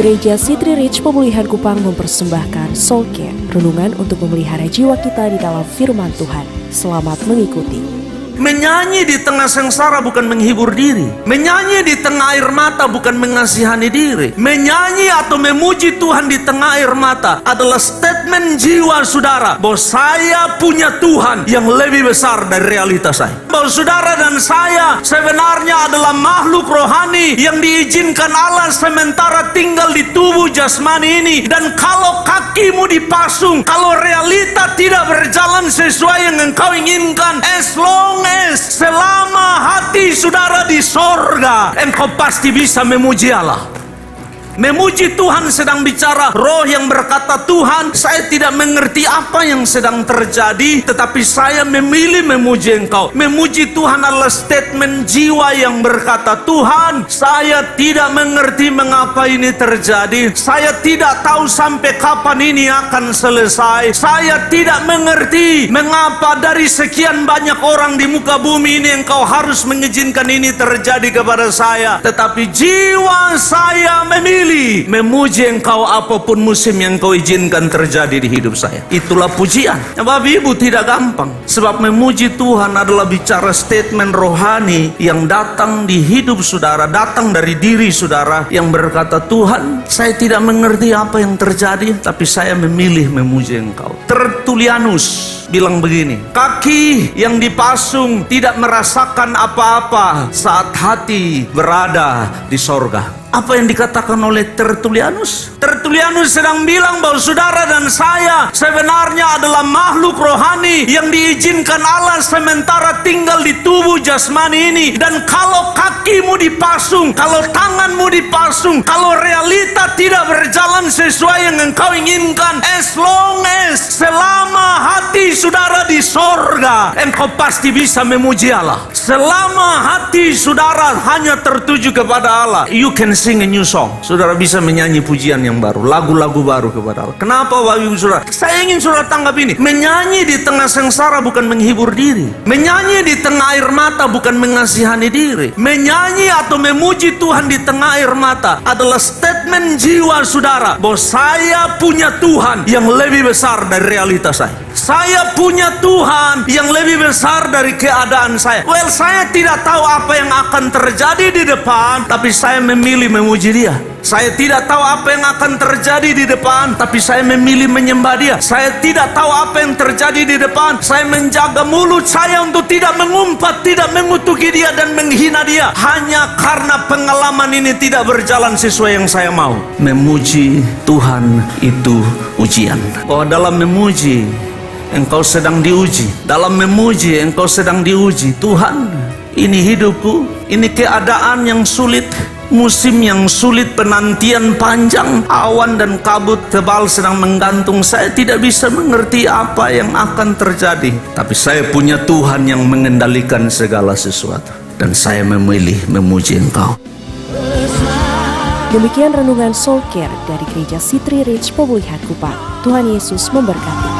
Gereja City Reach Pemulihan Kupang mempersembahkan Soul Care, renungan untuk memelihara jiwa kita di dalam firman Tuhan. Selamat mengikuti. Menyanyi di tengah sengsara bukan menghibur diri. Menyanyi di tengah air mata bukan mengasihani diri. Menyanyi atau memuji Tuhan di tengah air mata adalah statement jiwa saudara bahwa saya punya Tuhan yang lebih besar dari realitas saya. Bahwa saudara dan saya sebenarnya adalah makhluk rohani yang diizinkan Allah sementara tinggal di tubuh jasmani ini. Dan kalau kakimu dipasung, kalau realita tidak berjalan sesuai yang engkau inginkan, selama hati saudara di sorga, engkau pasti bisa memuji Allah. Memuji Tuhan sedang bicara roh yang berkata, Tuhan, saya tidak mengerti apa yang sedang terjadi, tetapi saya memilih memuji Engkau. Memuji Tuhan adalah statement jiwa yang berkata, Tuhan, saya tidak mengerti mengapa ini terjadi. Saya tidak tahu sampai kapan ini akan selesai. Saya tidak mengerti mengapa dari sekian banyak orang di muka bumi ini Engkau harus mengizinkan ini terjadi kepada saya. Tetapi jiwa saya memilih memuji Engkau apapun musim yang Kau izinkan terjadi di hidup saya. Itulah pujian. Bapak Ibu, tidak gampang. Sebab memuji Tuhan adalah bicara statement rohani yang datang di hidup saudara, datang dari diri saudara yang berkata, Tuhan, saya tidak mengerti apa yang terjadi, tapi saya memilih memuji Engkau. Tertullianus bilang begini, kaki yang dipasung tidak merasakan apa-apa saat hati berada di sorga. Apa yang dikatakan oleh Tertullianus? Tertullianus sedang bilang bahwa saudara dan saya sebenarnya adalah makhluk rohani yang diizinkan Allah sementara tinggal di tubuh jasmani ini. Dan kalau kakimu dipasung, kalau tanganmu dipasung, kalau realita tidak berjalan sesuai yang engkau inginkan, selama hati saudara di sorga, engkau pasti bisa memuji Allah. Selama hati saudara hanya tertuju kepada Allah, you can sing a new song. Saudara bisa menyanyi pujian yang baru, lagu-lagu baru kepada Allah. Kenapa Bapak Ibu Saudara? Saya ingin saudara tanggap ini. Menyanyi di tengah sengsara bukan menghibur diri. Menyanyi di tengah air mata bukan mengasihani diri. Menyanyi atau memuji Tuhan di tengah air mata adalah statement jiwa saudara bahwa saya punya Tuhan yang lebih besar dari realitas saya. Saya punya Tuhan yang lebih besar dari keadaan saya. Well, saya tidak tahu apa yang akan terjadi di depan, tapi saya memilih memuji Dia. Saya tidak tahu apa yang akan terjadi di depan, tapi saya memilih menyembah Dia. Saya tidak tahu apa yang terjadi di depan. Saya menjaga mulut saya untuk tidak mengumpat, tidak mengutuki Dia dan menghina Dia, hanya karena pengalaman ini tidak berjalan sesuai yang saya mau. Memuji Tuhan itu ujian. Bahwa dalam memuji engkau sedang diuji. Dalam memuji engkau sedang diuji. Tuhan, ini hidupku, ini keadaan yang sulit, musim yang sulit, penantian panjang, awan dan kabut tebal sedang menggantung. Saya tidak bisa mengerti apa yang akan terjadi, tapi saya punya Tuhan yang mengendalikan segala sesuatu, dan saya memilih memuji Engkau. Demikian renungan Soul Care dari Gereja City Reach Pemulihan Kupang. Tuhan Yesus memberkati.